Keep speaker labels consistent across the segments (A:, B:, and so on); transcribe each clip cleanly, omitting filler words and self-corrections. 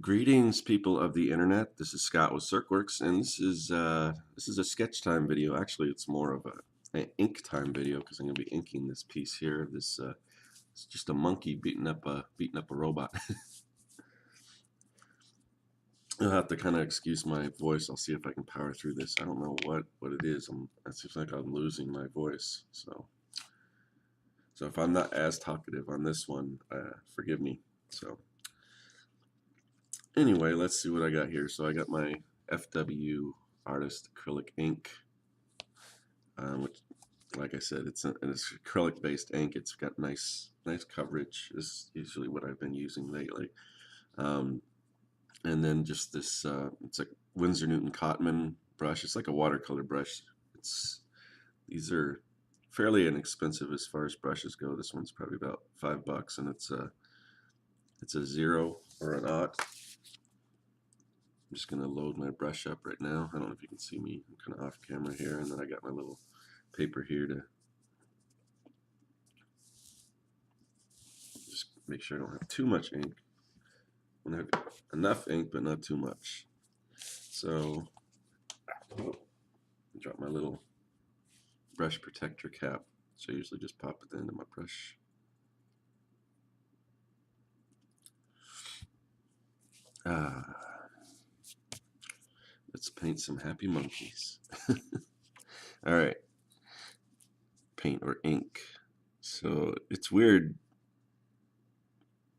A: Greetings, people of the internet. This is Scott with CircWorks, and this is a sketch time video. Actually, it's more of an ink time video because I'm going to be inking this piece here. It's just a monkey beating up a robot. I'll have to kind of excuse my voice. I'll see if I can power through this. I don't know what it is. It seems like I'm losing my voice. So if I'm not as talkative on this one, forgive me. So anyway, let's see what I got here. So I got my FW Artist acrylic ink, which, like I said, it's acrylic based ink. It's got nice coverage. This is usually what I've been using lately. And then just this, it's a Winsor Newton Cotman brush. It's like a watercolor brush. These are fairly inexpensive as far as brushes go. This one's probably about $5, and it's a 0 or an aught. I'm just gonna load my brush up right now. I don't know if you can see me. I'm kind of off camera here, and then I got my little paper here to just make sure I don't have too much ink. I have enough ink, but not too much. So, drop my little brush protector cap. So I usually just pop at the end of my brush. Let's paint some happy monkeys. All right, paint or ink. So it's weird.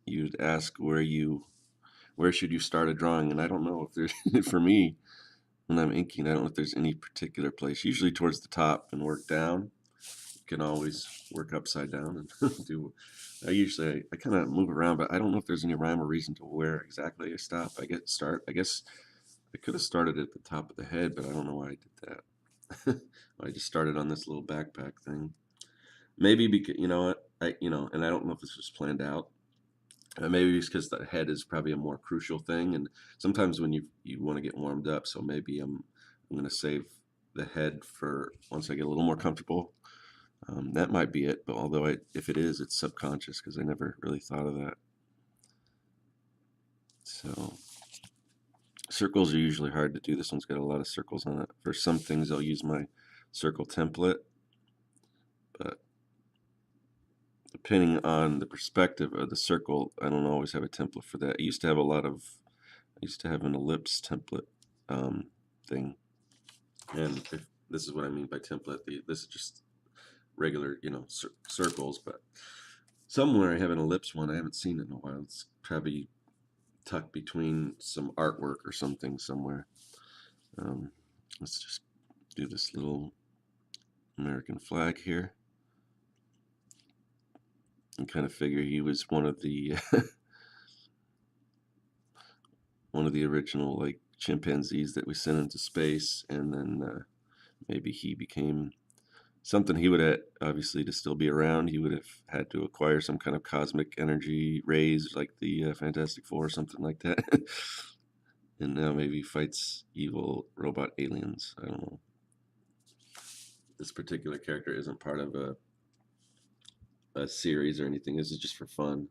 A: You'd ask where should you start a drawing, and I don't know if there's for me when I'm inking, I don't know if there's any particular place. Usually towards the top and work down. You can always work upside down and do. I kind of move around, but I don't know if there's any rhyme or reason to where exactly I stop. I guess I could have started at the top of the head, but I don't know why I did that. I just started on this little backpack thing. Maybe because and I don't know if this was planned out. Maybe it's because the head is probably a more crucial thing, and sometimes when you want to get warmed up, so maybe I'm going to save the head for once I get a little more comfortable. That might be it, but although if it is, it's subconscious because I never really thought of that. So circles are usually hard to do. This one's got a lot of circles on it. For some things, I'll use my circle template, but depending on the perspective of the circle, I don't always have a template for that. I used to have an ellipse template thing, and this is what I mean by template. This is just regular, circles, but somewhere I have an ellipse one. I haven't seen it in a while. It's probably tucked between some artwork or something somewhere. Let's just do this little American flag here. And kind of figure he was one of the one of the original like chimpanzees that we sent into space, and then maybe he became something. He would have, obviously, to still be around, he would have had to acquire some kind of cosmic energy rays like the Fantastic Four or something like that. And now maybe he fights evil robot aliens. I don't know. This particular character isn't part of a series or anything. This is just for fun.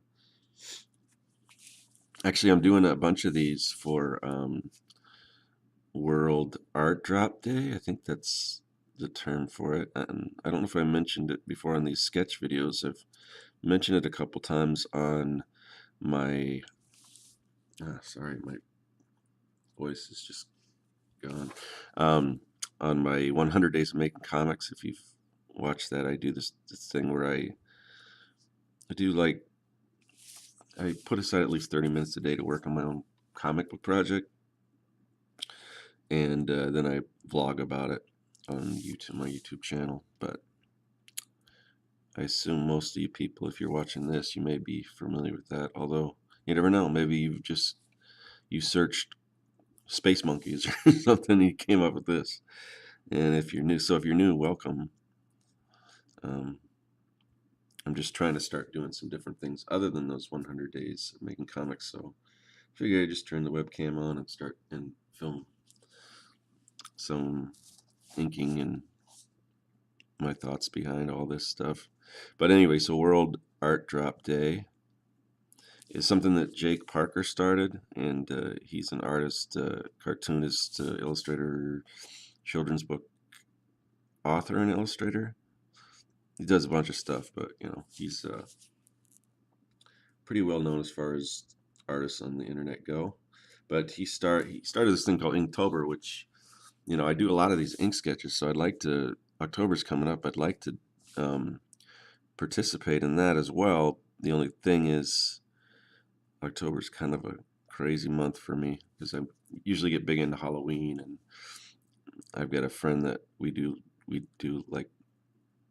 A: Actually, I'm doing a bunch of these for World Art Drop Day. I think that's the term for it. And I don't know if I mentioned it before on these sketch videos. I've mentioned it a couple times on my sorry, my voice is just gone. On my 100 Days of Making Comics, if you've watched that, I do this thing where I put aside at least 30 minutes a day to work on my own comic book project, and then I vlog about it on YouTube, my YouTube channel. But I assume most of you people, if you're watching this, you may be familiar with that. Although you never know, maybe you searched space monkeys or something, and you came up with this. And if you're new, welcome. I'm just trying to start doing some different things other than those 100 days of making comics. So I figured I'd just turn the webcam on and start and film. some inking and my thoughts behind all this stuff. But anyway, so World Art Drop Day is something that Jake Parker started, and he's an artist, cartoonist, illustrator, children's book author, and illustrator. He does a bunch of stuff, but he's pretty well known as far as artists on the internet go. But he started this thing called Inktober, which I do a lot of these ink sketches, so I'd like to. October's coming up. I'd like to participate in that as well. The only thing is, October's kind of a crazy month for me because I usually get big into Halloween, and I've got a friend that we do like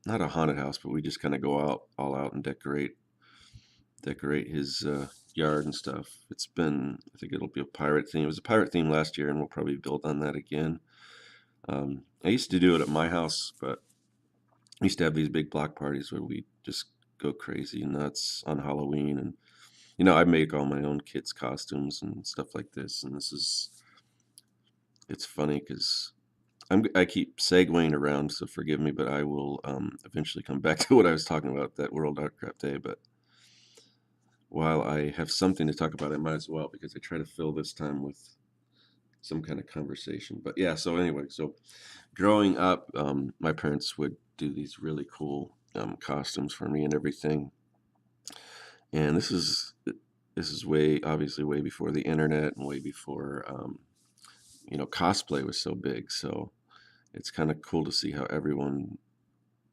A: not a haunted house, but we just kind of go out all out and decorate his yard and stuff. I think it'll be a pirate theme. It was a pirate theme last year, and we'll probably build on that again. I used to do it at my house, but I used to have these big block parties where we just go crazy and nuts on Halloween. And I make all my own kids' costumes and stuff like this. And it's funny because I keep segueing around, so forgive me, but I will eventually come back to what I was talking about, that World Art Crap Day. But while I have something to talk about, I might as well, because I try to fill this time with some kind of conversation. But yeah, so anyway, so growing up, my parents would do these really cool costumes for me and everything. And this is obviously way before the internet and way before cosplay was so big. So it's kind of cool to see how everyone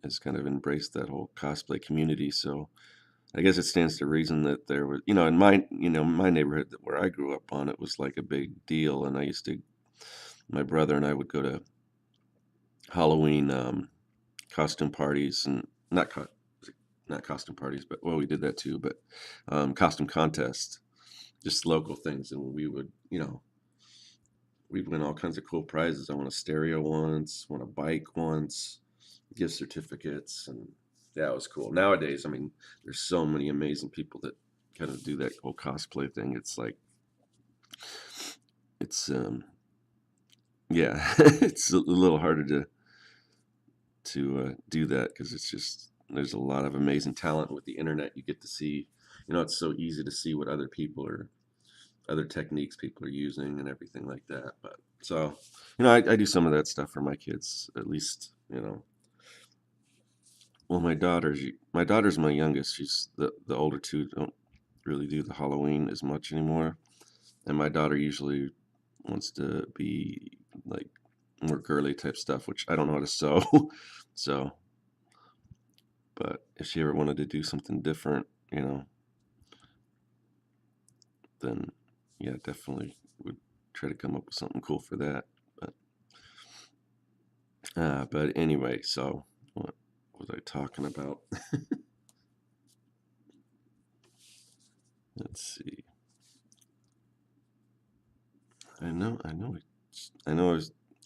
A: has kind of embraced that whole cosplay community. So I guess it stands to reason that there was, in my neighborhood where I grew up on, it was like a big deal. And my brother and I would go to Halloween costume parties, and not costume parties, but well, we did that too, but costume contests, just local things, and we'd win all kinds of cool prizes. I won a stereo once, won a bike once, gift certificates, and yeah, it was cool. Nowadays, I mean, there's so many amazing people that kind of do that whole cosplay thing. It's like, it's yeah, it's a little harder to do that because there's a lot of amazing talent with the internet. You get to see, it's so easy to see what other techniques people are using and everything like that. But so, I do some of that stuff for my kids, at least, well, my daughter's my youngest. She's the older two don't really do the Halloween as much anymore. And my daughter usually wants to be like more girly type stuff, which I don't know how to sew. So, but if she ever wanted to do something different, then yeah, definitely would try to come up with something cool for that. But anyway, so what was I talking about? Let's see. I know, I know, I know.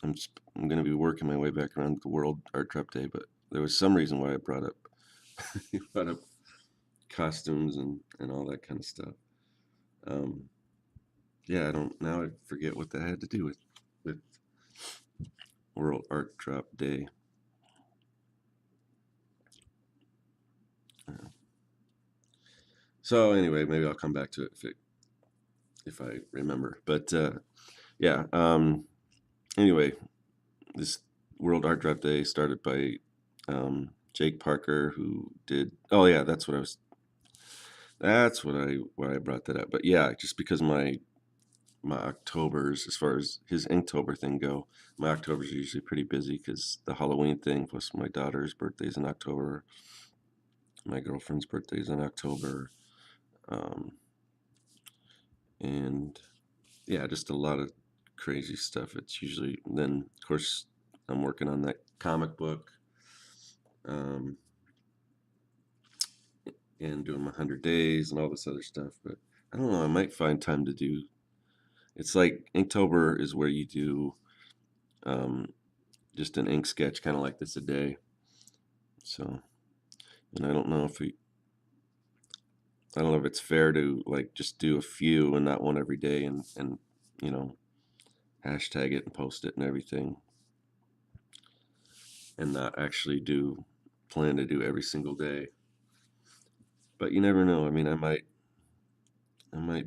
A: I'm going to be working my way back around the World Art Drop Day, but there was some reason why I brought up brought up costumes and all that kind of stuff. Um, yeah, I don't now. I forget what that had to do with World Art Drop Day. So anyway, maybe I'll come back to it if I remember. But yeah. Anyway, this World Art Drop Day started by Jake Parker, who did. Oh yeah, that's what I was. That's why I brought that up. But yeah, just because my Octobers, as far as his Inktober thing go, my Octobers are usually pretty busy because the Halloween thing, plus my daughter's birthday's in October, my girlfriend's birthday's in October, um, and yeah, just a lot of crazy stuff. It's usually then, of course, I'm working on that comic book, um, and doing my 100 days and all this other stuff. But I don't know. I might find time to do. It's like Inktober is where you do um, just an ink sketch, kind of like this a day. So, and I don't know if it's fair to like just do a few and not one every day, and hashtag it and post it and everything. and not actually plan to do every single day. But you never know. I mean, I might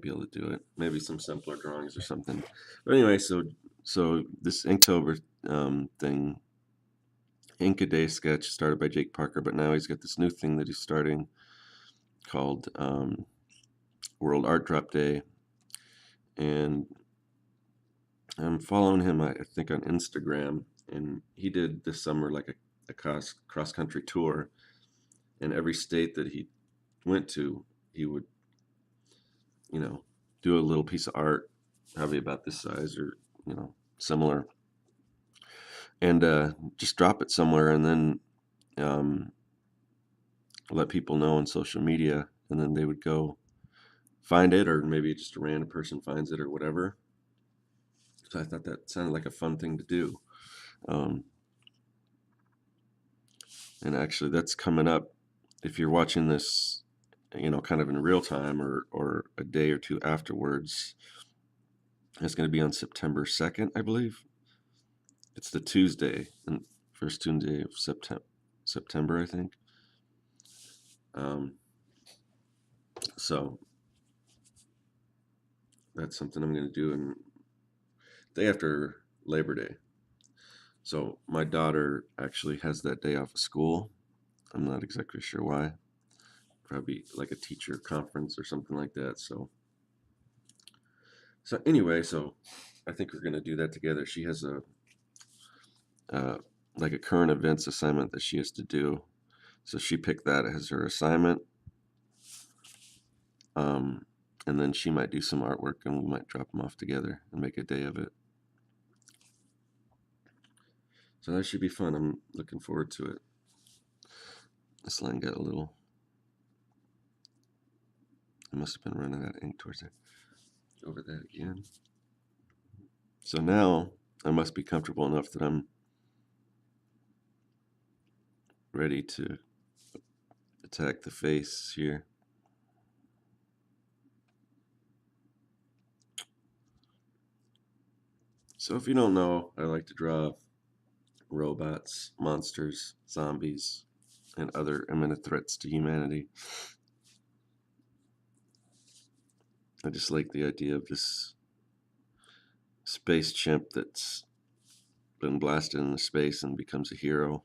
A: be able to do it. Maybe some simpler drawings or something. But anyway, so this Inktober thing, Ink a Day sketch started by Jake Parker, but now he's got this new thing that he's starting called World Art Drop Day, and I'm following him, I think, on Instagram, and he did this summer like a cross country tour, and every state that he went to, he would, do a little piece of art, probably about this size or similar, and just drop it somewhere, and then um, let people know on social media, and then they would go find it, or maybe just a random person finds it or whatever. So I thought that sounded like a fun thing to do. Um, and actually, that's coming up. If you're watching this, kind of in real time or a day or two afterwards, it's going to be on September 2nd, I believe. It's the Tuesday, and first Tuesday of September, I think. So that's something I'm going to do in day after Labor Day. So my daughter actually has that day off of school. I'm not exactly sure why. Probably like a teacher conference or something like that. So anyway, so I think we're gonna do that together. She has uh, like a current events assignment that she has to do. So she picked that as her assignment. Um, and then she might do some artwork, and we might drop them off together and make a day of it. So that should be fun. I'm looking forward to it. This line got a little. I must have been running out of ink towards it. Over that again. So now I must be comfortable enough that I'm ready to attack the face here. So if you don't know, I like to draw robots, monsters, zombies, and other imminent threats to humanity. I just like the idea of this space chimp that's been blasted into space and becomes a hero.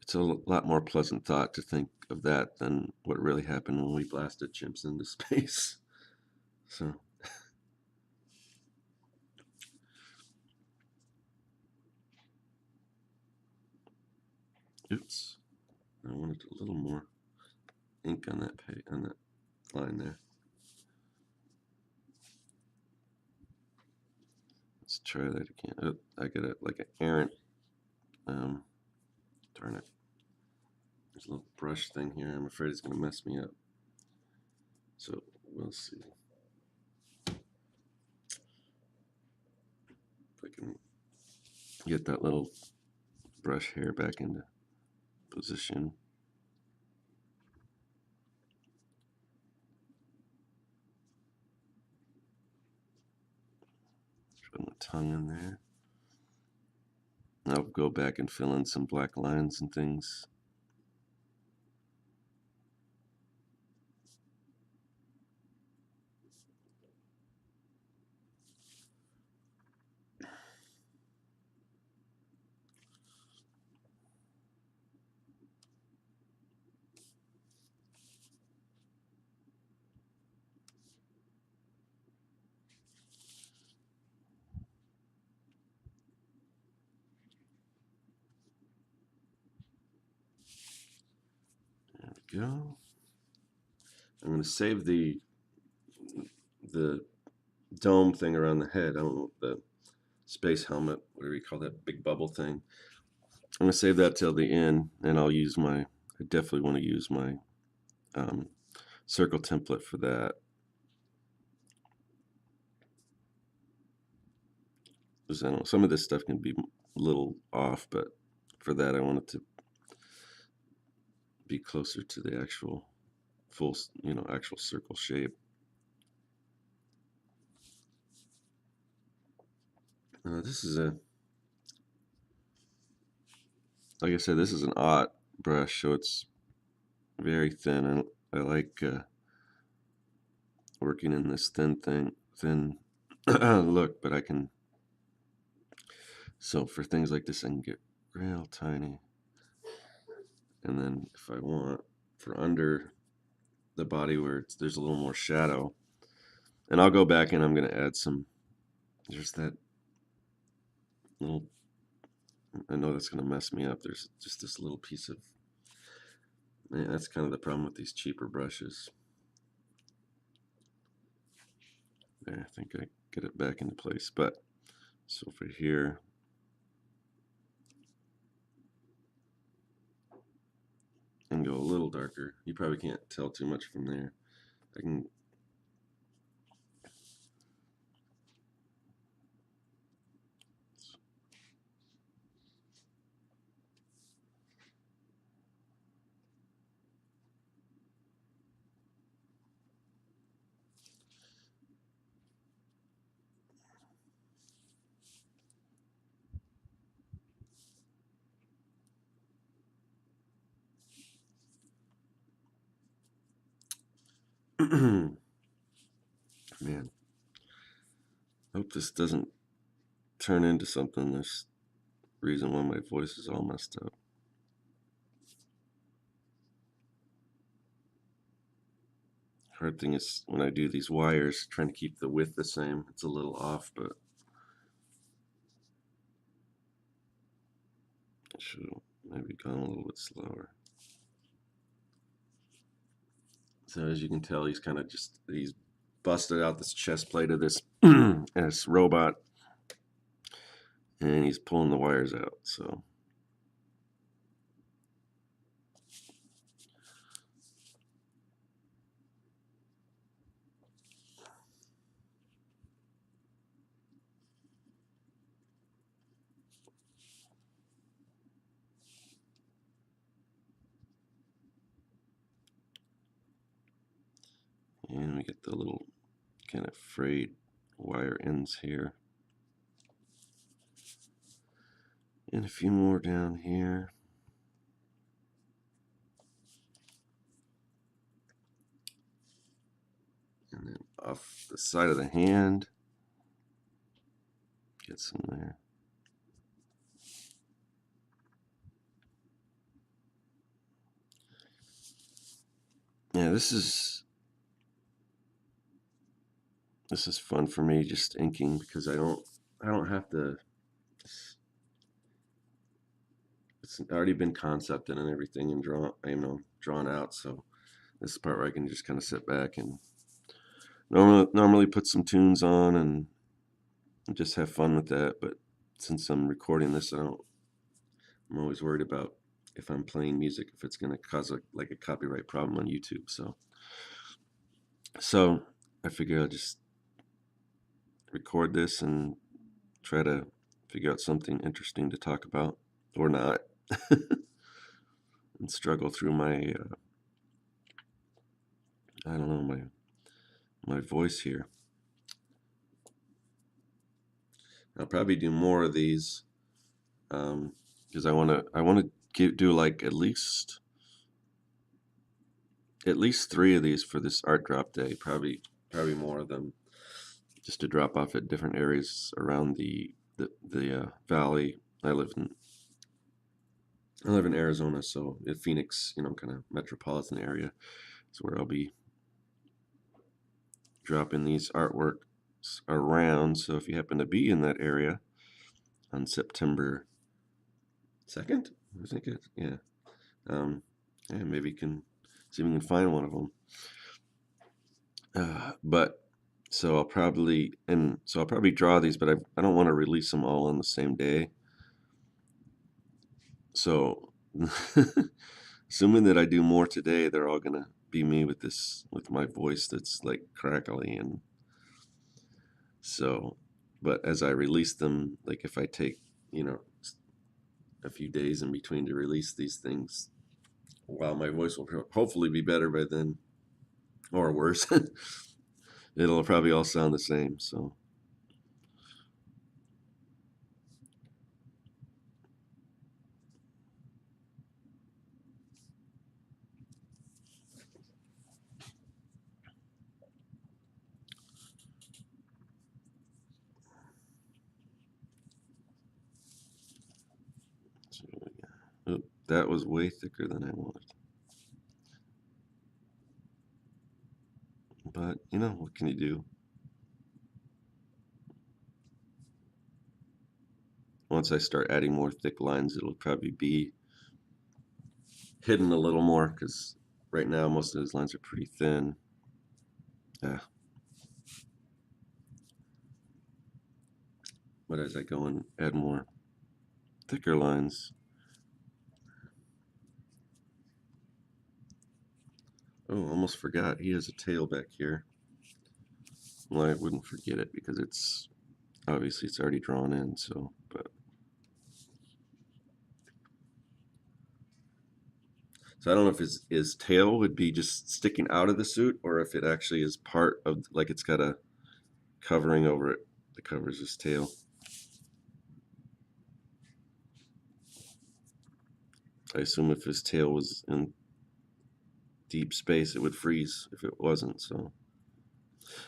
A: It's a lot more pleasant thought to think of that than what really happened when we blasted chimps into space. So, oops, I wanted a little more ink on that line there. Let's try that again. Oh, I got it like an errant. Darn it. There's a little brush thing here. I'm afraid it's going to mess me up. So we'll see if I can get that little brush hair back into position. Put my tongue in there. I'll go back and fill in some black lines and things. There we go. I'm going to save the dome thing around the head. I don't know, the space helmet, whatever you call that big bubble thing. I'm going to save that till the end, and I definitely want to use my circle template for that. Because I don't know, some of this stuff can be a little off, but for that I want it to be closer to the actual actual circle shape. This is a like I said, this is an aught brush, so it's very thin. And I like working in this thin look, but I can, so for things like this, I can get real tiny. And then if I want, for under the body where there's a little more shadow, and I'll go back and I'm going to add some, there's that little, I know that's going to mess me up. There's just this little piece of, yeah, that's kind of the problem with these cheaper brushes. There, I think I get it back into place. But so for here, and go a little darker. You probably can't tell too much from there. I can, man, I hope this doesn't turn into something. There's reason why my voice is all messed up. Hard thing is when I do these wires, trying to keep the width the same. It's a little off, but I should have maybe gone a little bit slower. So as you can tell, he's busted out this chest plate of this robot, and he's pulling the wires out. So and we get the little kind of frayed wire ends here. And a few more down here. And then off the side of the hand. Get some there. Yeah, this is fun for me, just inking, because I don't have to, it's already been concepted and everything and drawn out. So this is the part where I can just kind of sit back and normally put some tunes on and just have fun with that. But since I'm recording this, I'm always worried about if I'm playing music, if it's going to cause like a copyright problem on YouTube. So I figure I'll just record this and try to figure out something interesting to talk about or not, and struggle through my I don't know, my voice here. I'll probably do more of these because I want to do like at least 3 of these for this art drop day. Probably more of them, just to drop off at different areas around the valley. I live in Arizona, so in Phoenix, kind of metropolitan area. It's where I'll be dropping these artworks around. So if you happen to be in that area on September 2nd, I think it, yeah, maybe you can see if we can find one of them. But so I'll probably draw these, but I don't want to release them all on the same day. So assuming that I do more today, they're all gonna be me with my voice that's like crackly. And so, but as I release them, like if I take, a few days in between to release these things, while my voice will hopefully be better by then, or worse, it'll probably all sound the same. So That was way thicker than I wanted. But, you know, what can you do? Once I start adding more thick lines, it'll probably be hidden a little more because right now most of those lines are pretty thin. Yeah. But as I go and add more thicker lines, oh, almost forgot. He has a tail back here. Well, I wouldn't forget it because it's obviously it's already drawn in. So, but so I don't know if his tail would be just sticking out of the suit or if it actually is part of, like it's got a covering over it that covers his tail. I assume if his tail was in deep space, it would freeze if it wasn't. So,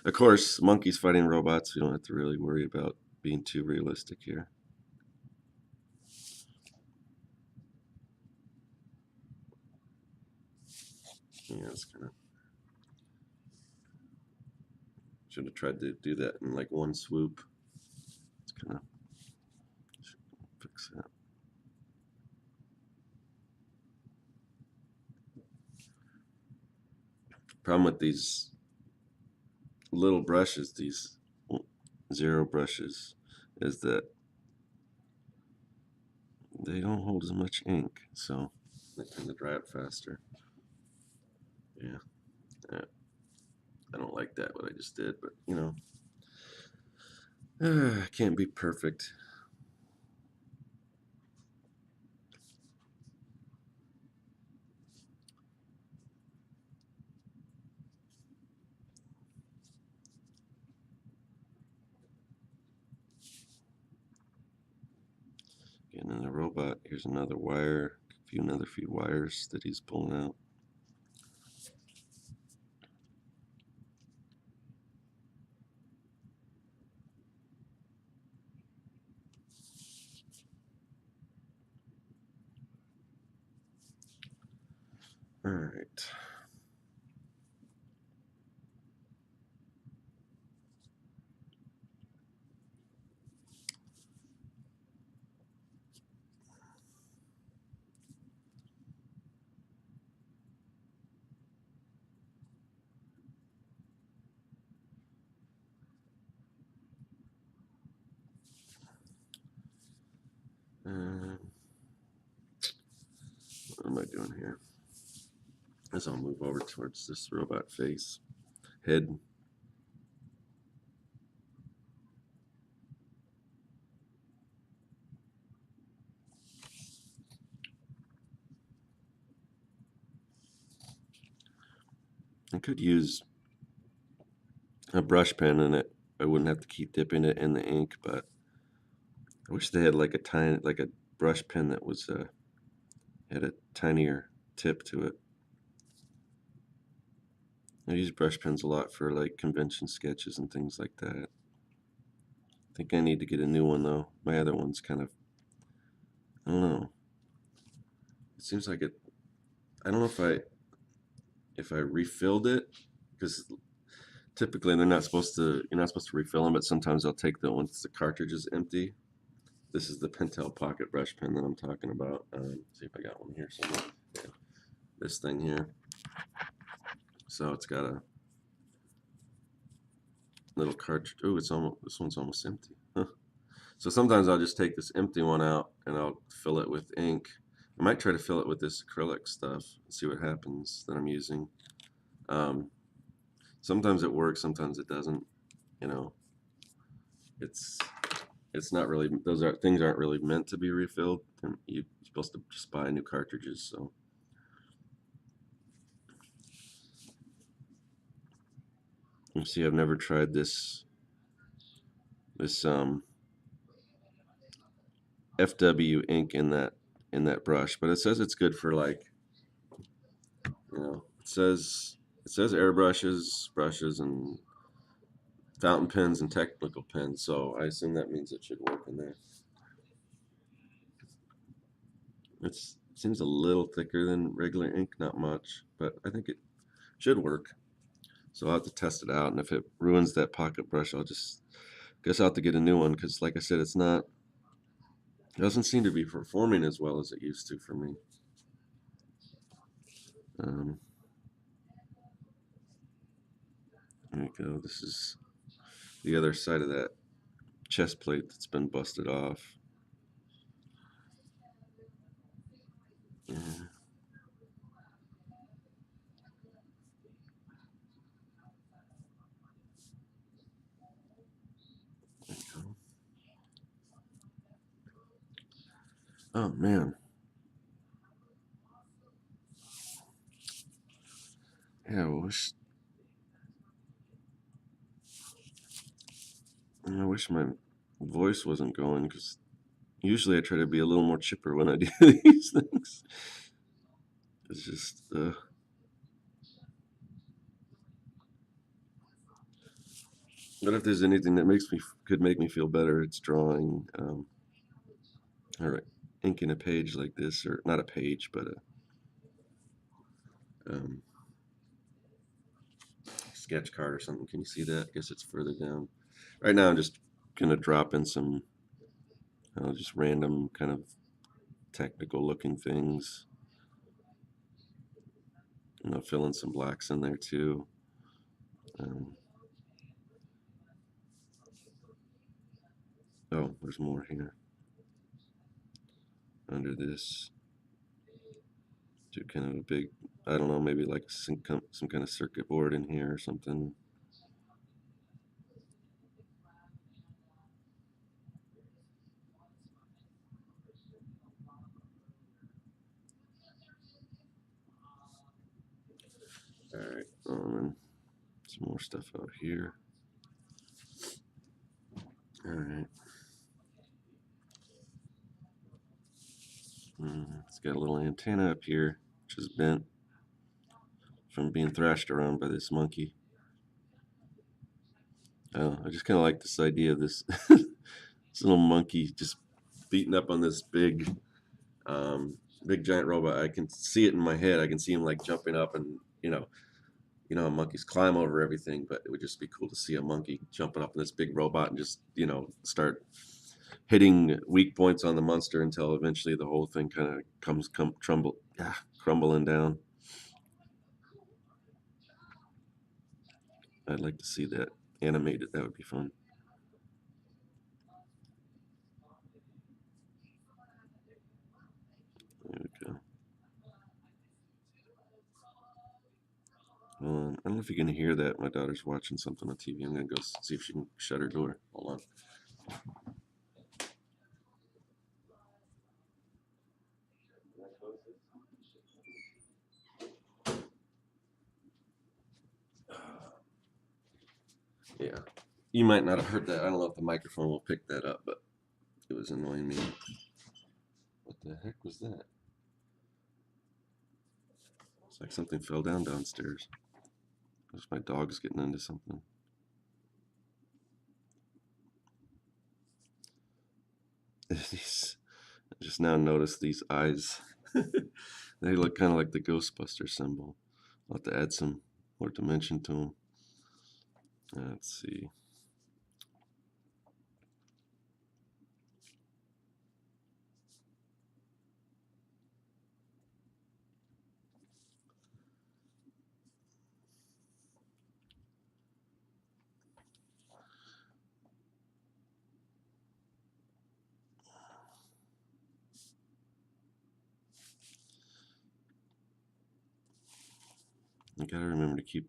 A: of course, monkeys fighting robots, we don't have to really worry about being too realistic here. Yeah, it's kind of should have tried to do that in like one swoop. It's kind of fix that. Problem with these little brushes, these zero brushes, is that they don't hold as much ink, so they tend to dry up faster. Yeah, yeah. I don't like that what I just did, but you know, can't be perfect. Getting in the robot. Here's another wire, another few wires that he's pulling out. All right. What am I doing here? As I'll move over towards this robot face, head. I could use a brush pen in it. I wouldn't have to keep dipping it in the ink, but I wish they had like a tiny, like a brush pen that was had a tinier tip to it. I use brush pens a lot for like convention sketches and things like that. I think I need to get a new one though. My other one's kind of, I don't know. It seems like it. I don't know if I refilled it because typically they're not supposed to. You're not supposed to refill them, but sometimes I'll take the once the cartridge is empty. This is the Pentel Pocket brush pen that I'm talking about. See if I got one here somewhere. Yeah. This thing here. So it's got a little cartridge. Oh, it's almost this one's almost empty. Huh. So sometimes I'll just take this empty one out and I'll fill it with ink. I might try to fill it with this acrylic stuff and see what happens that I'm using. Um, Sometimes it works, sometimes it doesn't. You know, it's it's not really those are things aren't really meant to be refilled. You're supposed to just buy new cartridges. So you see, I've never tried this FW ink in that brush, but it says it's good for like it says airbrushes, brushes, and fountain pens and technical pens. So I assume that means it should work in there. It's Seems a little thicker than regular ink, not much, but I think it should work. So I'll have to test it out, and if it ruins that pocket brush, I'll just guess I'll have to get a new one, because like I said, it doesn't seem to be performing as well as it used to for me. Um, there we go. This is the other side of that chest plate that's been busted off. Yeah. There we go. Oh man. Yeah, I wish my voice wasn't going, because usually I try to be a little more chipper when I do these things. It's just, but if there's anything that could make me feel better, it's drawing, or inking a page like this, or not a page, but a sketch card or something. Can you see that? I guess it's further down. Right now, I'm just gonna drop in some, just random kind of technical looking things. Fill in some blacks in there too. Um, oh, there's more here. Under this, do kind of a big, I don't know, maybe like some kind of circuit board in here or something. All right, and some more stuff out here. All right. It's got a little antenna up here, which is bent from being thrashed around by this monkey. I just kind of like this idea of this, this little monkey just beating up on this big giant robot. I can see it in my head. I can see him like jumping up, and how monkeys climb over everything, but it would just be cool to see a monkey jumping up in this big robot and just start hitting weak points on the monster until eventually the whole thing kind of crumbling down. I'd like to see that animated. That would be fun. There we go. I don't know if you can hear that. My daughter's watching something on TV. I'm gonna go see if she can shut her door. Hold on. Yeah, you might not have heard that. I don't know if the microphone will pick that up, but it was annoying me. What the heck was that? It's like something fell down downstairs. It was my dog's getting into something. These, I just now noticed these eyes. They look kind of like the Ghostbuster symbol. I'll have to add some more dimension to them. Let's see. I gotta remember to keep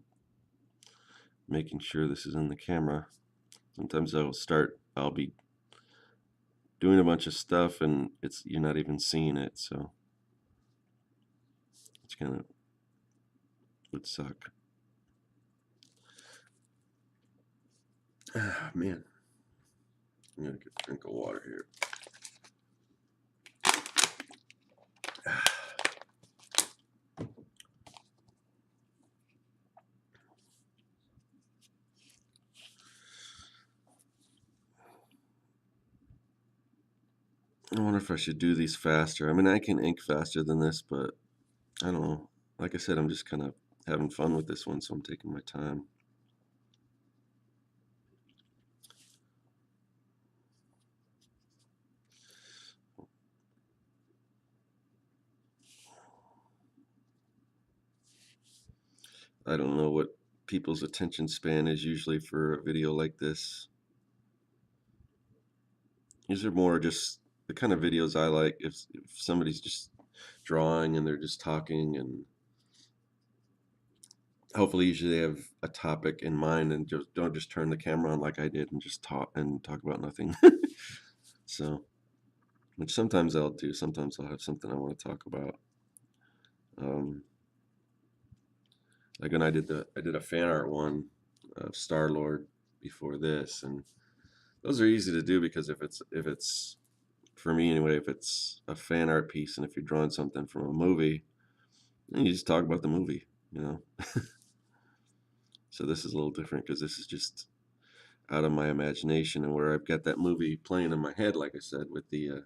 A: making sure this is in the camera. Sometimes I'll be doing a bunch of stuff and you're not even seeing it, so it's kind of would suck. Ah, man. I'm gonna get a drink of water here. I wonder if I should do these faster. I mean, I can ink faster than this, but I don't know. Like I said, I'm just kind of having fun with this one, so I'm taking my time. I don't know what people's attention span is usually for a video like this. These are more just the kind of videos I like. If somebody's just drawing and they're just talking, and hopefully usually they have a topic in mind and just don't just turn the camera on like I did and just talk about nothing. So, which sometimes I'll do. Sometimes I'll have something I want to talk about. Um, like when I did a fan art one of Star Lord before this, and those are easy to do because if it's for me anyway, if it's a fan art piece and if you're drawing something from a movie, then you just talk about the movie, you know. So this is a little different because this is just out of my imagination and where I've got that movie playing in my head, like I said, with the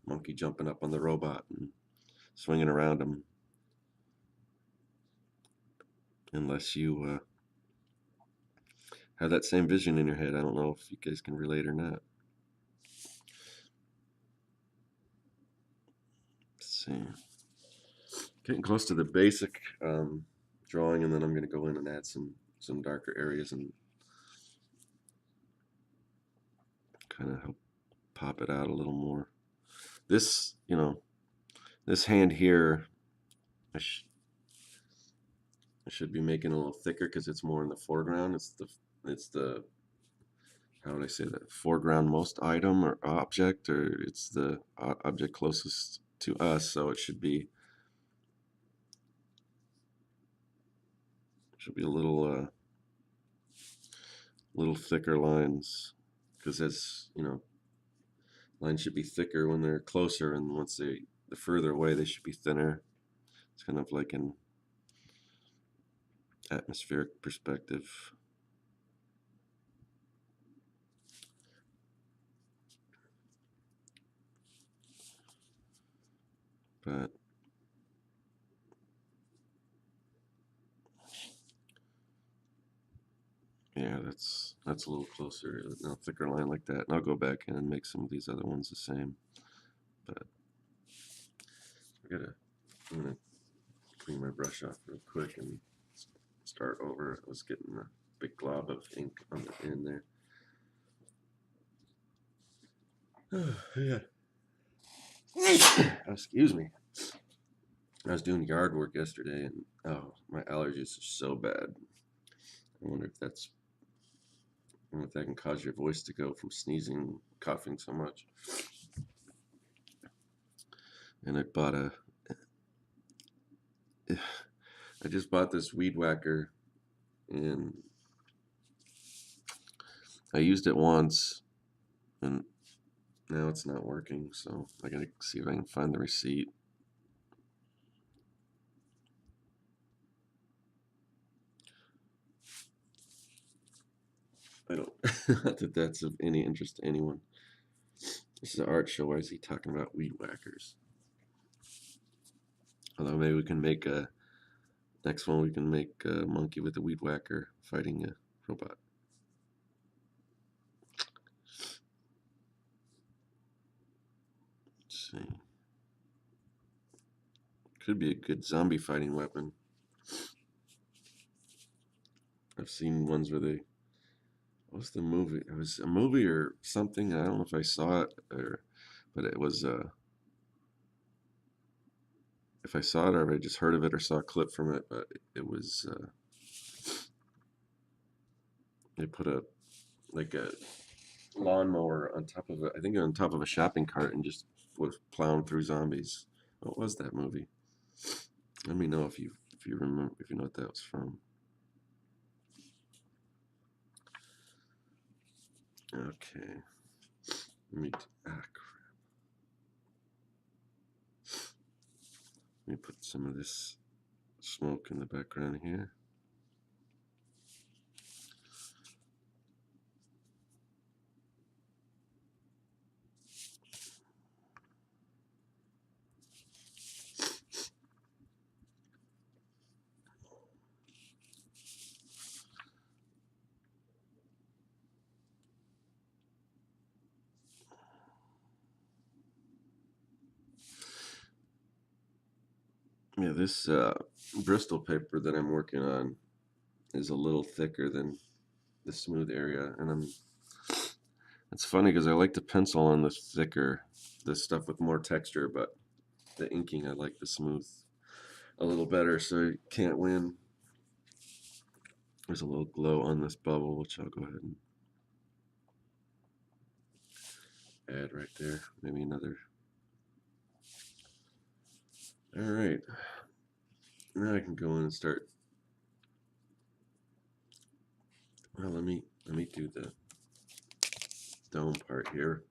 A: monkey jumping up on the robot and swinging around him. Unless you have that same vision in your head, I don't know if you guys can relate or not. Let's see, getting close to the basic drawing, and then I'm going to go in and add some darker areas and kind of help pop it out a little more. This, this hand here, I, sh I should be making a little thicker because it's more in the foreground. It's the how would I say that, foreground most item or object, or it's the object closest to us, so it should be a little thicker lines, because as you know, lines should be thicker when they're closer, and once the further away they should be thinner. It's kind of like an atmospheric perspective. But yeah, that's a little closer. Now thicker line like that, and I'll go back in and make some of these other ones the same. But I'm gonna clean my brush off real quick and start over. I was getting a big glob of ink on the end there. Yeah. Excuse me. I was doing yard work yesterday, and oh, my allergies are so bad. I wonder if that can cause your voice to go from sneezing and coughing so much. And I just bought this weed whacker, and I used it once, and now it's not working. So I gotta see if I can find the receipt. I don't, not that that's of any interest to anyone. This is an art show. Why is he talking about weed whackers? Although maybe we can make next one we can make a monkey with a weed whacker fighting a robot. Let's see. Could be a good zombie fighting weapon. I've seen ones where they. What's the movie? It was a movie or something. I don't know if I saw it but it was if I saw it or if I just heard of it or saw a clip from it. But it was they put a lawnmower on top of it. I think on top of a shopping cart and just was plowing through zombies. What was that movie? Let me know if you remember, if you know what that was from. Okay. Crap. Let me put some of this smoke in the background here. Yeah, this Bristol paper that I'm working on is a little thicker than the smooth area, and it's funny because I like the pencil on the thicker, the stuff with more texture, but the inking I like the smooth a little better, so you can't win. There's a little glow on this bubble, which I'll go ahead and add right there. Maybe another. All right, now I can go in and start. Well, let me do the dome part here.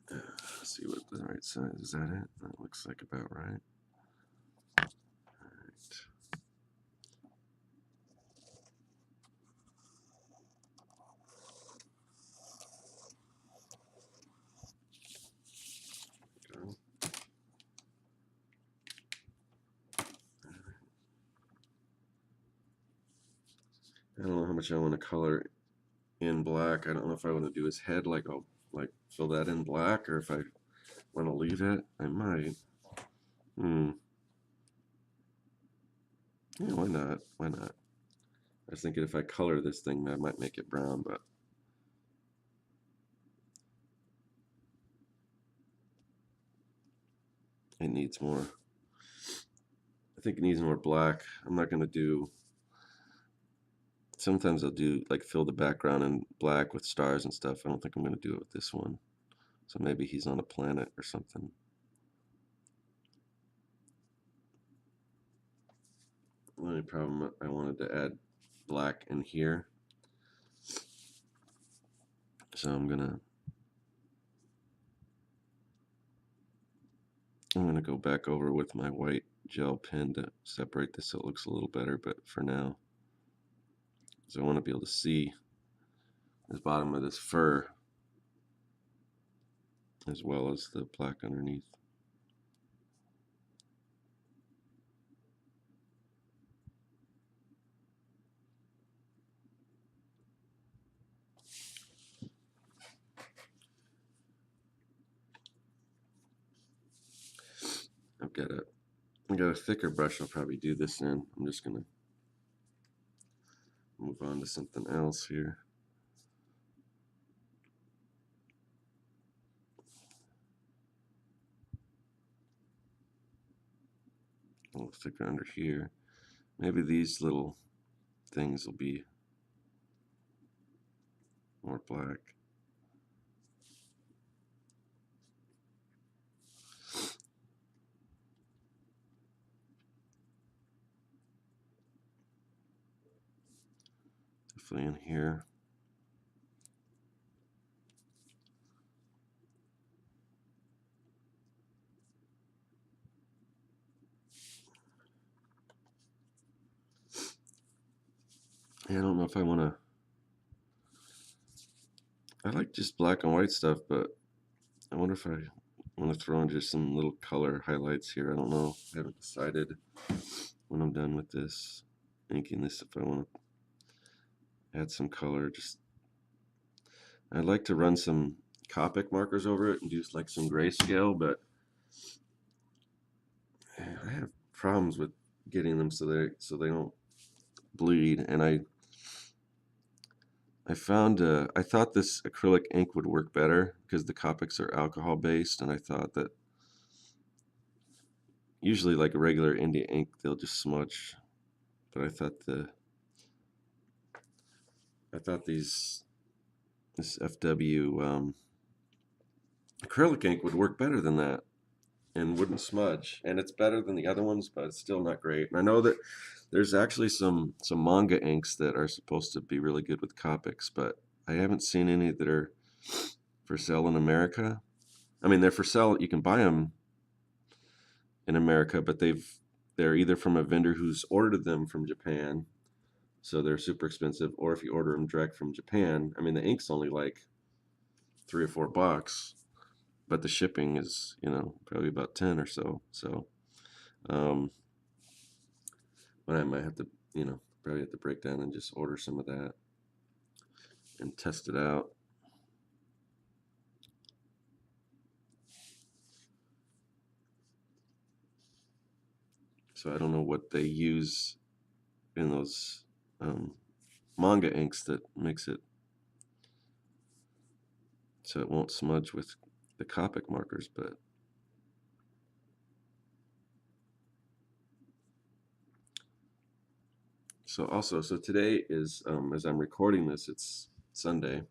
A: Let's see what the right size is. That it? That looks like about right. All right. Go. I don't know how much I want to color in black. I don't know if I want to do his head like I'll like fill that in black, or if I want to leave it. I might. Yeah, why not? Why not? I was thinking if I color this thing, I might make it brown, but it needs more. I think it needs more black. I'm not gonna do. Sometimes I'll do like fill the background in black with stars and stuff. I don't think I'm gonna do it with this one. So maybe he's on a planet or something. The only problem, I wanted to add black in here, so I'm gonna go back over with my white gel pen to separate this so it looks a little better. But for now, so I want to be able to see the bottom of this fur as well as the black underneath. I got a thicker brush I'll probably do this in. I'm just gonna move on to something else here. A little thicker under here. Maybe these little things will be more black. Definitely in here. Yeah, I don't know if I want to. I like just black and white stuff, but I wonder if I want to throw in just some little color highlights here. I don't know. I haven't decided when I'm done with this, inking this, if I want to add some color. Just I'd like to run some Copic markers over it and do like some grayscale, but I have problems with getting them so they don't bleed. And I found I thought this acrylic ink would work better because the Copics are alcohol based, and I thought that usually like a regular India ink they'll just smudge, but I thought this FW acrylic ink would work better than that and wouldn't smudge, and it's better than the other ones, but it's still not great. And I know that there's actually some manga inks that are supposed to be really good with Copics, but I haven't seen any that are for sale in America. I mean, they're for sale. You can buy them in America, but they're either from a vendor who's ordered them from Japan, so they're super expensive, or if you order them direct from Japan, I mean, the ink's only like $3 or $4, but the shipping is, probably about 10 or so. So, um, but I might have to, probably have to break down and just order some of that and test it out. So I don't know what they use in those um, manga inks that makes it so it won't smudge with the Copic markers. But so today is as I'm recording this, it's Sunday.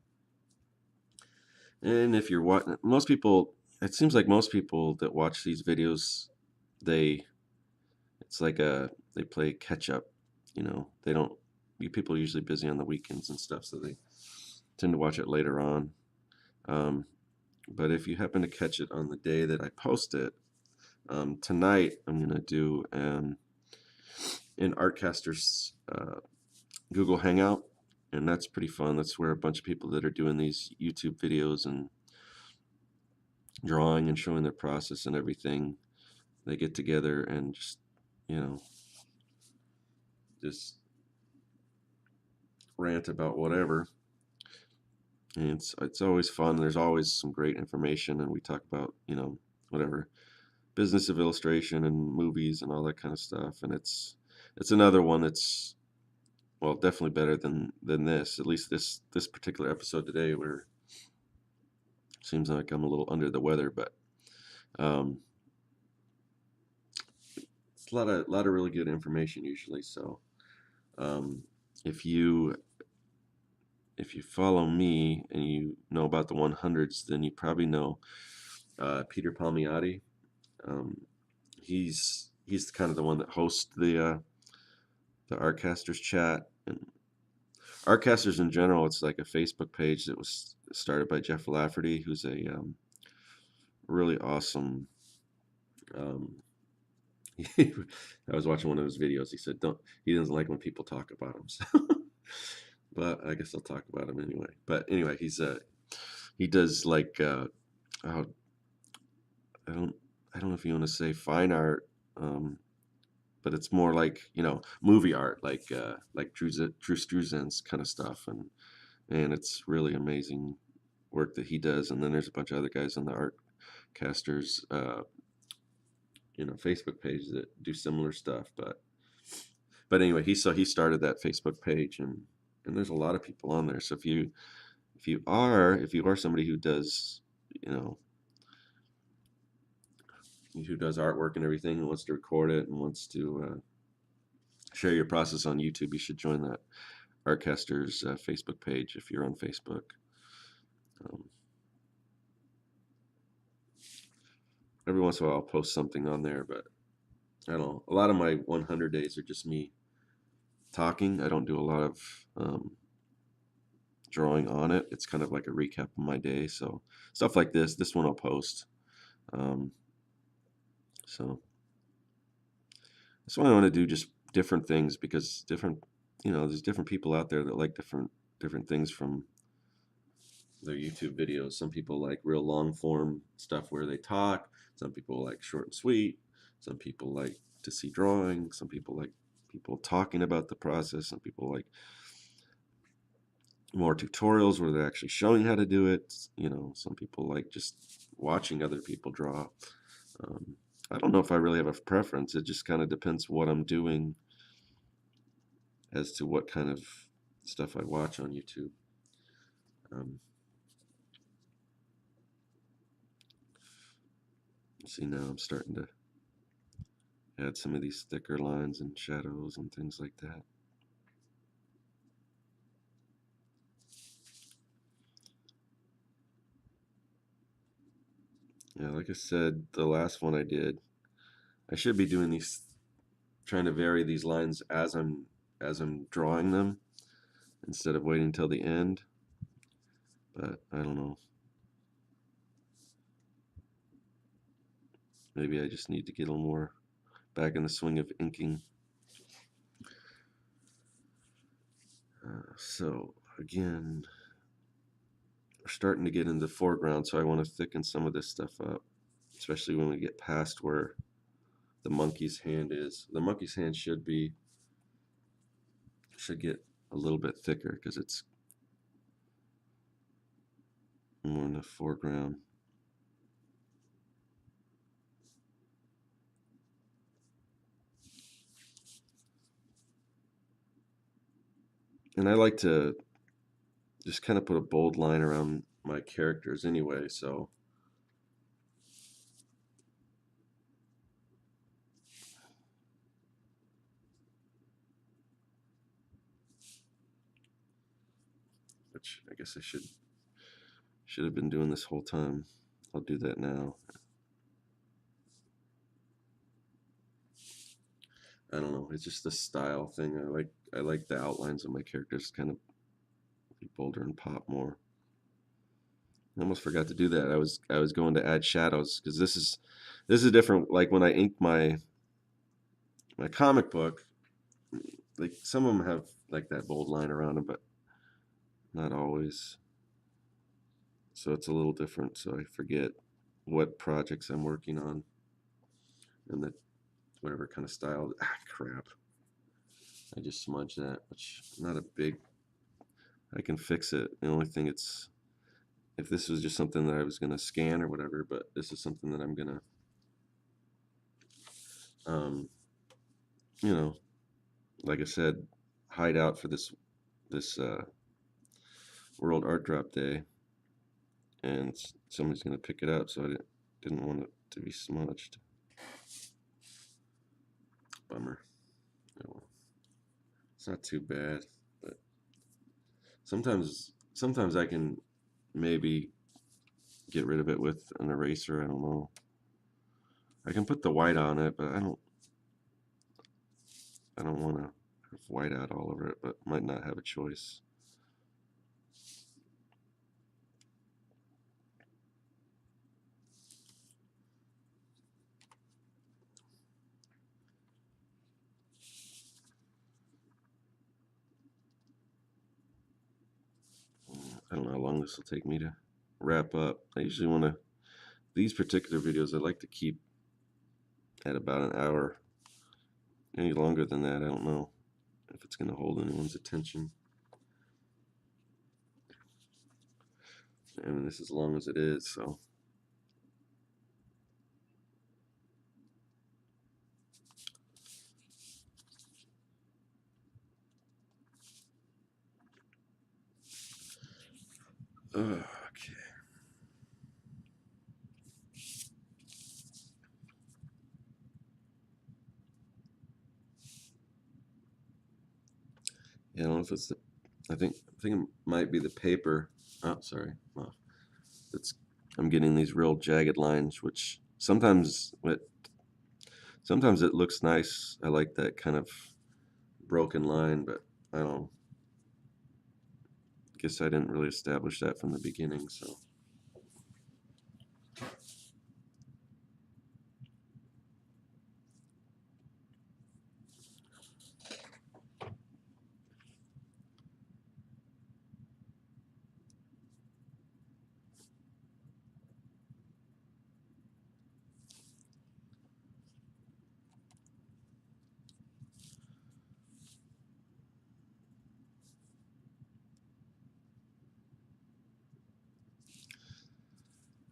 A: And if you're watching, most people, it seems like most people that watch these videos, they, it's like they play catch up. They don't, people are usually busy on the weekends and stuff, so they tend to watch it later on. Um, but if you happen to catch it on the day that I post it, tonight I'm going to do an Artcaster's Google Hangout, and that's pretty fun. That's where a bunch of people that are doing these YouTube videos and drawing and showing their process and everything, they get together and just, you know, just rant about whatever. And it's always fun. There's always some great information, and we talk about, whatever business of illustration and movies and all that kind of stuff. And it's another one that's, well, definitely better than this. At least this particular episode today, where it seems like I'm a little under the weather, but um, it's a lot of really good information usually. So um, if you follow me and you know about the 100s, then you probably know Peter Palmiotti. Um, he's kind of the one that hosts the Artcasters chat, and Artcasters in general. It's like a Facebook page that was started by Jeff Lafferty, who's a really awesome. Um, I was watching one of his videos. He said, "Don't." He doesn't like when people talk about him. So, but I guess I'll talk about him anyway. But anyway, he does like oh, I don't I don't know if you want to say fine art, but it's more like movie art, like Drew Struzan's kind of stuff, and it's really amazing work that he does. And then there's a bunch of other guys on the Artcasters Facebook page that do similar stuff. But anyway, he started that Facebook page, and there's a lot of people on there. So if you are somebody who does you know who does artwork and everything and wants to record it and wants to share your process on YouTube, you should join that Artcasters Facebook page if you're on Facebook. Um, every once in a while I'll post something on there, but I don't know. A lot of my 100 days are just me talking. I don't do a lot of drawing on it. It's kind of like a recap of my day. So stuff like this one I'll post. Um, so that's why I want to do just different things, because there's different people out there that like different things from their YouTube videos. Some people like real long form stuff where they talk. Some people like short and sweet. Some people like to see drawing. Some people like people talking about the process. Some people like more tutorials where they're actually showing how to do it. Some people like just watching other people draw. Um, I don't know if I really have a preference. It just kind of depends what I'm doing as to what kind of stuff I watch on YouTube. Um, see, now I'm starting to add some of these thicker lines and shadows and things like that. Yeah, like I said, the last one I did, I should be doing these, trying to vary these lines as I'm drawing them instead of waiting till the end. But I don't know. Maybe I just need to get a little more back in the swing of inking. So again, we're starting to get into the foreground, so I want to thicken some of this stuff up, especially when we get past where the monkey's hand is. The monkey's hand should get a little bit thicker because it's more in the foreground. and I like to just kind of put a bold line around my characters anyway, so which I guess I should have been doing this whole time. I'll do that now. I don't know. It's just the style thing. I like the outlines of my characters kind of be bolder and pop more. I almost forgot to do that. I was going to add shadows because this is different. Like when I ink my comic book, like some of them have like that bold line around them, but not always. So it's a little different. So I forget what projects I'm working on and that whatever kind of style. Ah, crap. I just smudged that, which not a big. I can fix it. The only thing it's if this was just something that I was gonna scan or whatever, but this is something that I'm gonna, um, you know, like I said, hide out for this World Art Drop Day, and somebody's gonna pick it up, so I didn't want it to be smudged. Bummer. Oh, well. It's not too bad, but sometimes I can maybe get rid of it with an eraser. I don't know. I can put the white on it, but I don't want to have white out all over it, but might not have a choice. I don't know how long this will take me to wrap up. I usually want to, these particular videos, I like to keep at about an hour. Any longer than that, I don't know if it's going to hold anyone's attention. And this is as long as it is, so. Okay. Yeah, I don't know if it's the. I think it might be the paper. Oh, sorry. Well, it's. I'm getting these real jagged lines, which sometimes it looks nice. I like that kind of broken line, but I don't. Guess I didn't really establish that from the beginning, so.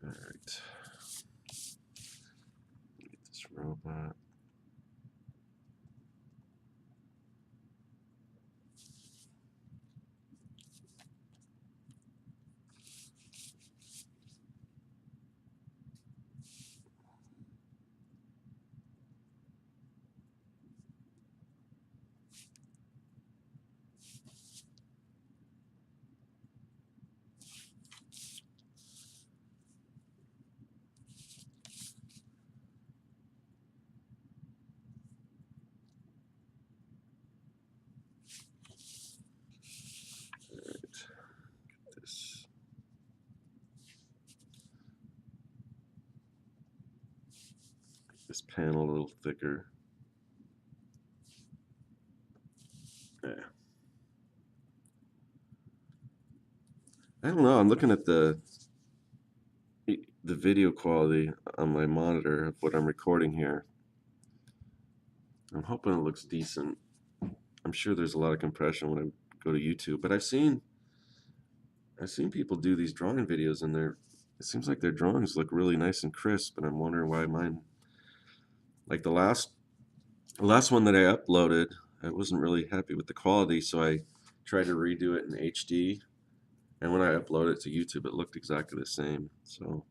A: All right. Get this robot. All right. Get this panel a little thicker. Yeah. I don't know. I'm looking at the video quality on my monitor of what I'm recording here. I'm hoping it looks decent. I'm sure there's a lot of compression when I go to YouTube, but I've seen people do these drawing videos and it seems like their drawings look really nice and crisp, and I'm wondering why mine, like the last one that I uploaded, I wasn't really happy with the quality, so I tried to redo it in HD, and when I uploaded it to YouTube, it looked exactly the same. So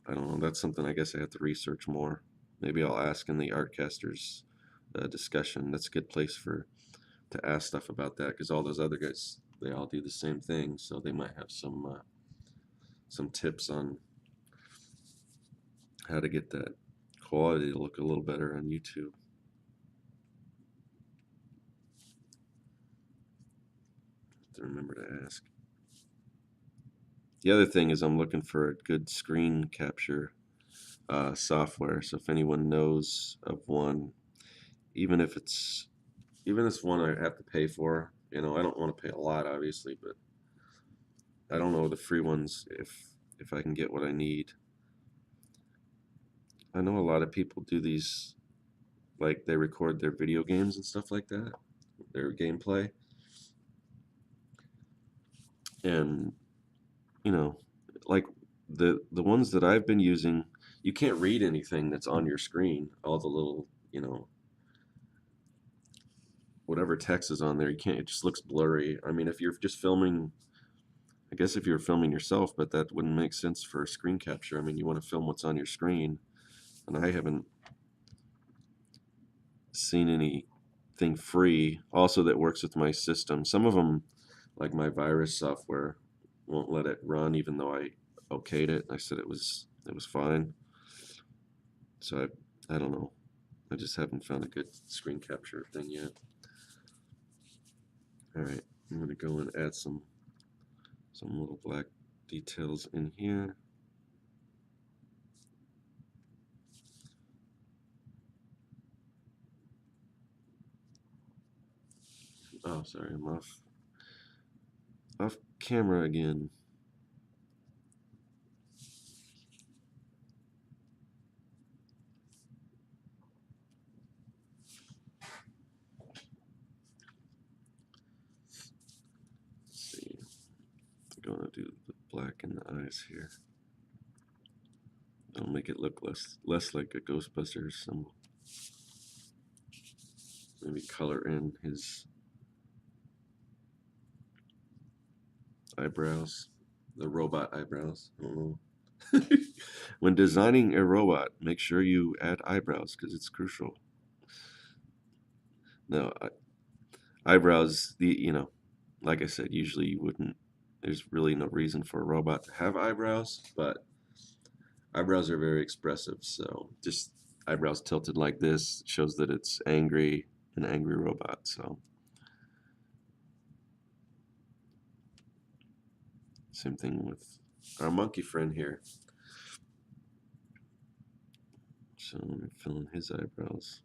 A: I don't know. That's something I guess I have to research more. Maybe I'll ask in the Artcasters discussion. That's a good place for to ask stuff about that because all those other guys they all do the same thing, so they might have some tips on how to get that quality to look a little better on YouTube. To remember to ask. The other thing is I'm looking for a good screen capture software. So if anyone knows of one, even if it's one I have to pay for, I don't want to pay a lot, obviously, but I don't know the free ones if I can get what I need. I know a lot of people do these, like they record their video games and stuff like that, their gameplay, and you know, like the ones that I've been using, you can't read anything that's on your screen. All the little, whatever text is on there, you can't. It just looks blurry. I mean, if you're just filming, I guess if you're filming yourself, but that wouldn't make sense for screen capture. I mean, you want to film what's on your screen, and I haven't seen anything free also that works with my system. Some of them, like my virus software, won't let it run even though I okayed it. I said it was fine. So I don't know. I just haven't found a good screen capture thing yet. All right, I'm gonna go and add some little black details in here. Oh, sorry, I'm off camera again. Let's see. I'm gonna do the black in the eyes here. That'll make it look less like a Ghostbusters. Some maybe color in his eyebrows, the robot eyebrows. I don't know. When designing a robot, make sure you add eyebrows because it's crucial. No, eyebrows. Like I said, usually you wouldn't. There's really no reason for a robot to have eyebrows, but eyebrows are very expressive. So just eyebrows tilted like this shows that it's angry, an angry robot. So same thing with our monkey friend here. So let me fill in his eyebrows.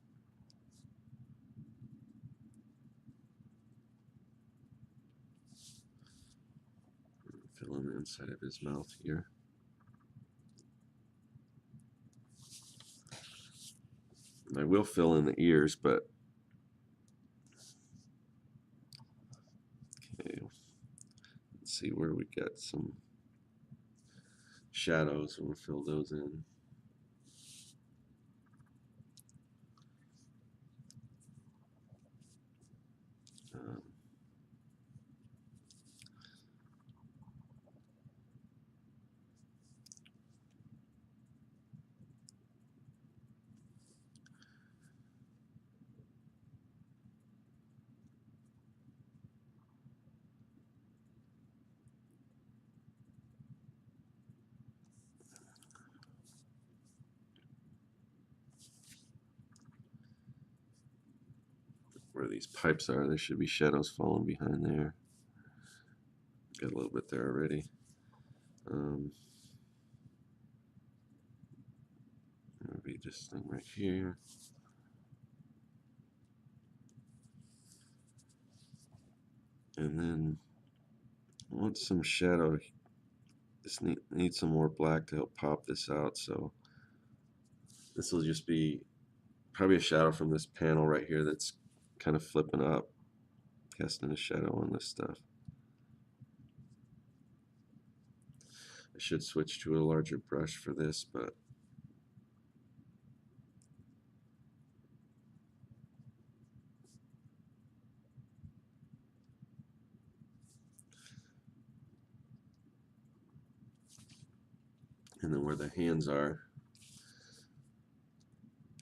A: Fill in the inside of his mouth here. I will fill in the ears, but okay. Let's see where we got some shadows. We'll fill those in. Um, where these pipes are, there should be shadows falling behind there. Got a little bit there already. Maybe this thing right here. And then I want some shadow. This needs some more black to help pop this out. So this will just be probably a shadow from this panel right here that's kind of flipping up, casting a shadow on this stuff. I should switch to a larger brush for this, but And then where the hands are,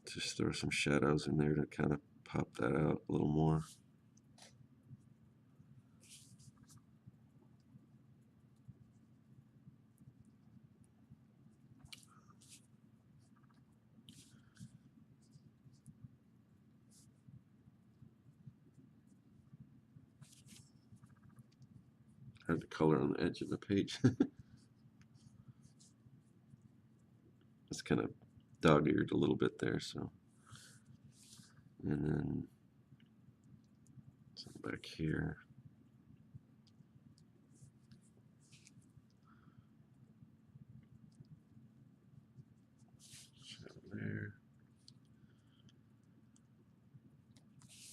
A: just throw some shadows in there to kind of pop that out a little more. Add the color on the edge of the page. It's kind of dog-eared a little bit there, so. And then some back here. Shadow there.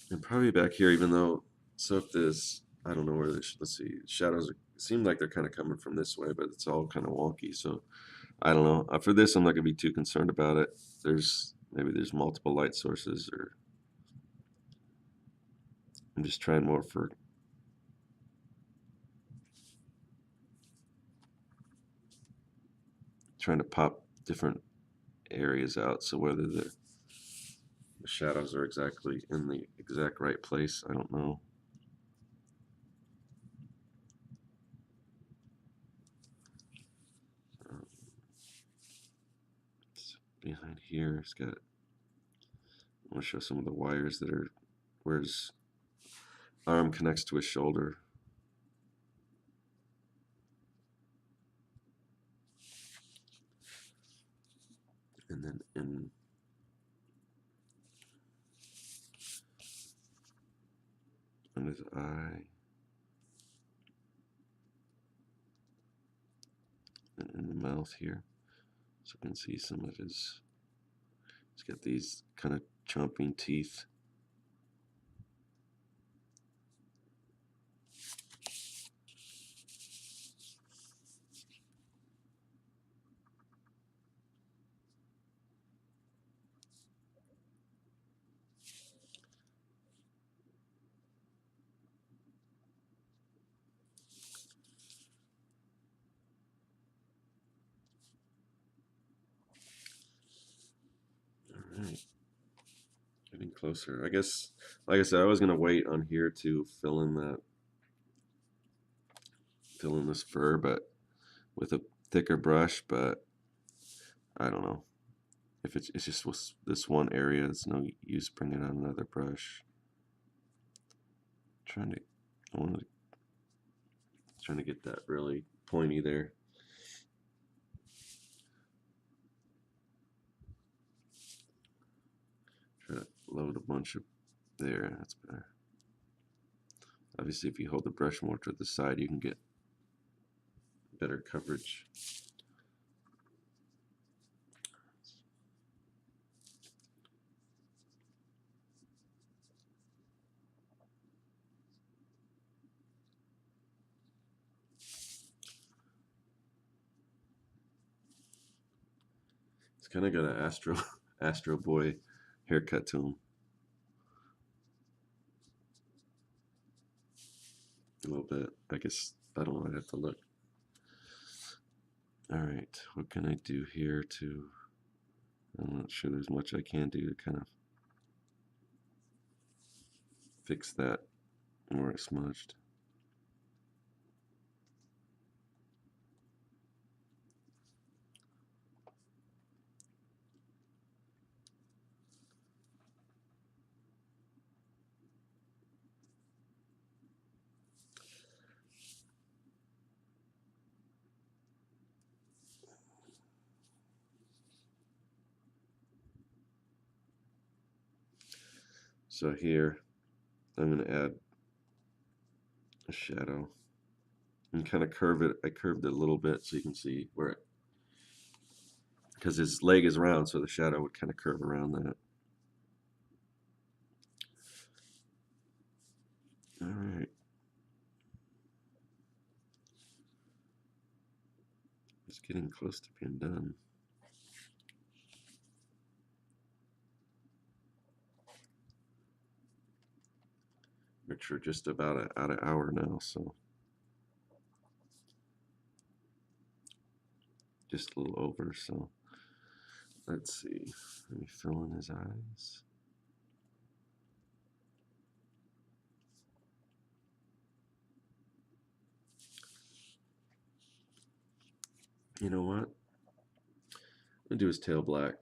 A: And probably back here, even though, so if this, I don't know where this, let's see, shadows seem like they're kind of coming from this way, but it's all kind of wonky. So I don't know. For this, I'm not gonna be too concerned about it. Maybe there's multiple light sources, or I'm just trying more for trying to pop different areas out. So whether the shadows are exactly in the exact right place, I don't know. Behind here, it's got. I want to show some of the wires that are where his arm connects to his shoulder. And then in under his eye, and in the mouth here, so you can see some of his. He's got these kind of chomping teeth. All right, getting closer. I guess, like I said, I was gonna wait on here to fill in this fur, but with a thicker brush. But I don't know if it's just with this one area. It's no use bringing on another brush. Trying to, I want to trying to get that really pointy there. Try to load a bunch of there. That's better. Obviously, if you hold the brush more to the side, you can get better coverage. It's kind of got an Astro Boy haircut to him. A little bit. I guess, I don't know, I'd have to look. Alright, what can I do here to... I'm not sure there's much I can do to kind of fix that where it's smudged. So here, I'm going to add a shadow and kind of curve it. I curved it a little bit so you can see where it, because his leg is round, so the shadow would kind of curve around that. All right. It's getting close to being done. Which we're just about out an hour now, so. just a little over. So let's see. Let me fill in his eyes. You know what? I'm gonna do his tail black.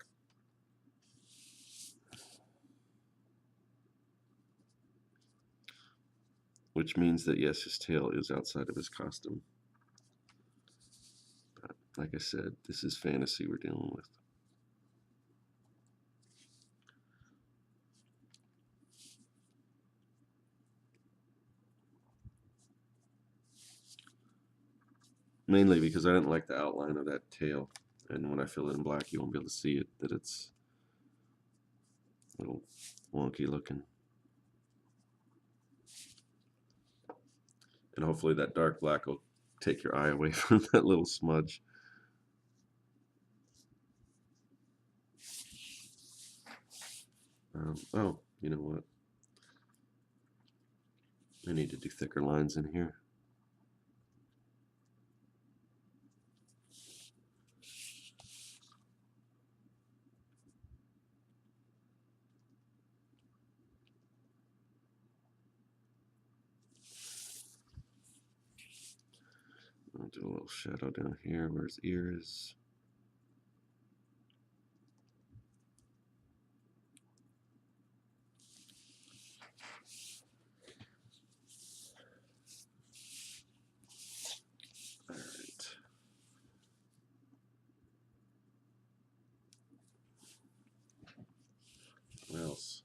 A: Which means that yes, his tail is outside of his costume. But like I said, this is fantasy we're dealing with. Mainly because I didn't like the outline of that tail. And when I fill it in black, you won't be able to see it, that it's a little wonky looking. And hopefully that dark black will take your eye away from that little smudge. Oh, you know what? I need to do thicker lines in here. I'll do a little shadow down here where his ear is. All right. What else?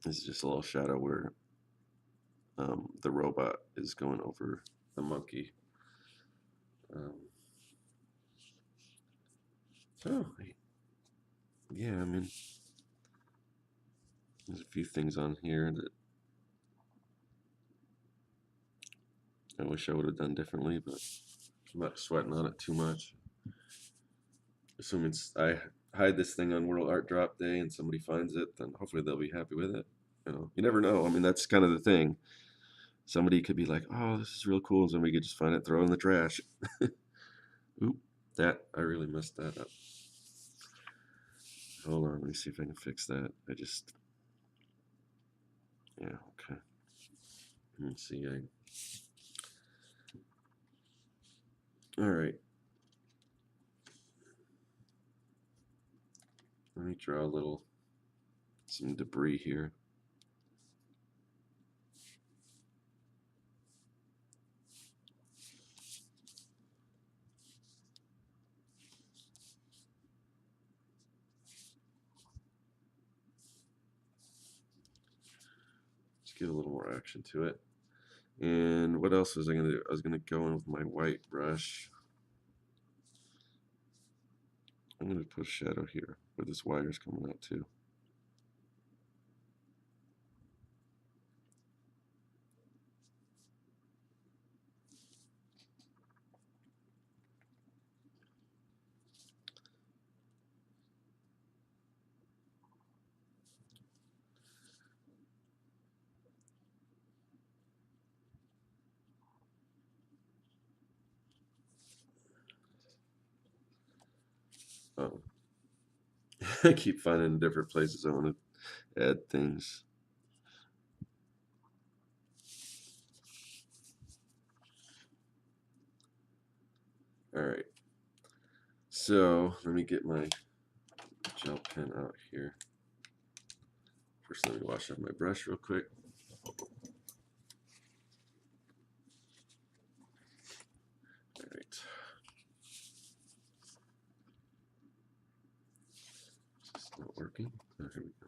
A: This is just a little shadow where the robot is going over the monkey. So, yeah, I mean, there's a few things on here that I wish I would have done differently, but I'm not sweating on it too much. Assuming I hide this thing on World Art Drop Day and somebody finds it, then hopefully they'll be happy with it. You never know. I mean, that's kind of the thing. Somebody could be like, "Oh, this is real cool," and somebody could just find it, throw it in the trash. Oop, that I really messed that up. Hold on, let me see if I can fix that. Yeah, okay. Let me see. All right. Let me draw some debris here. Let's give a little more action to it. And what else was I gonna do? I was gonna go in with my white brush. I'm gonna put a shadow here where this wire is coming out too. Oh, I keep finding different places I want to add things. All right. So let me get my gel pen out here. First, let me wash off my brush real quick. All right. It's not working. Oh, here we go.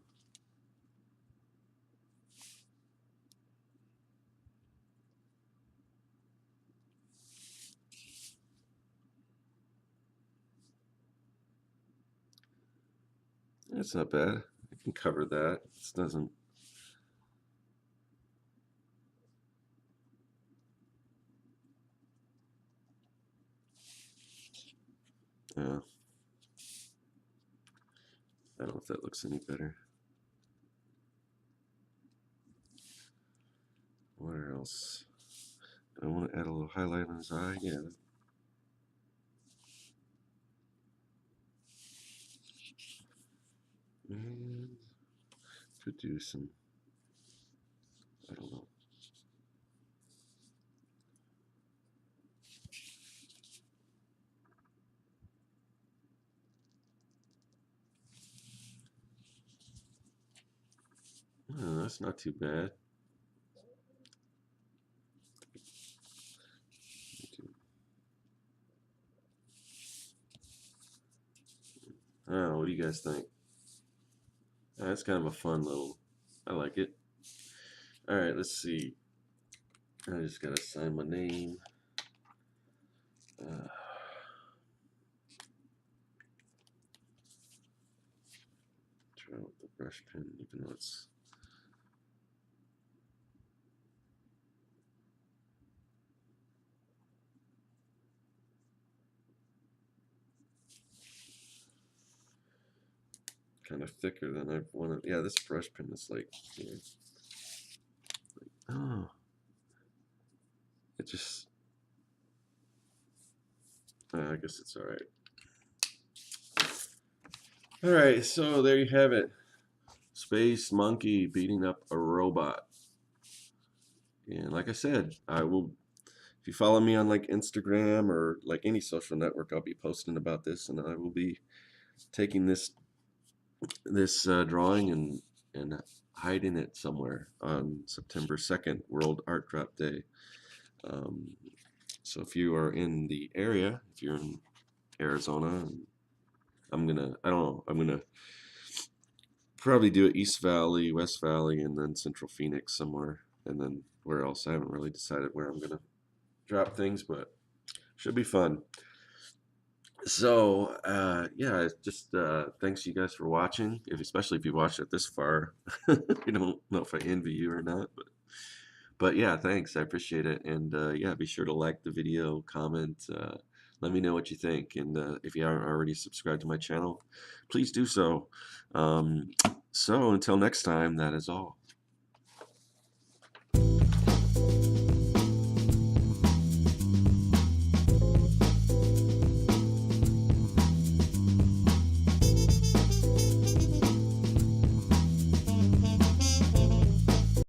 A: That's not bad. I can cover that. This doesn't. I don't know if that looks any better. What else? I want to add a little highlight on his eye. Yeah. And could do some, I don't know. Oh, that's not too bad. I don't know. What do you guys think? That's kind of a fun little. I like it. All right, let's see. I just gotta sign my name. Try with the brush pen, even though it's. Kind of thicker than I wanted. Yeah, this brush pen is like, oh, it just. I guess it's all right. All right, so there you have it. Space monkey beating up a robot. And like I said, I will. If you follow me on like Instagram or like any social network, I'll be posting about this, and I will be taking this drawing and hiding it somewhere on September 2nd, World Art Drop Day. Um, so if you are in the area, if you're in Arizona, I don't know, I'm gonna probably do it East Valley, West Valley, and then Central Phoenix somewhere, and then where else? I haven't really decided where I'm gonna drop things, but should be fun. So yeah, just thanks you guys for watching. Especially if you watched it this far. I don't know if I envy you or not, but yeah, thanks. I appreciate it. And yeah, be sure to like the video, comment, let me know what you think. And if you aren't already subscribed to my channel, please do so. So until next time, that is all.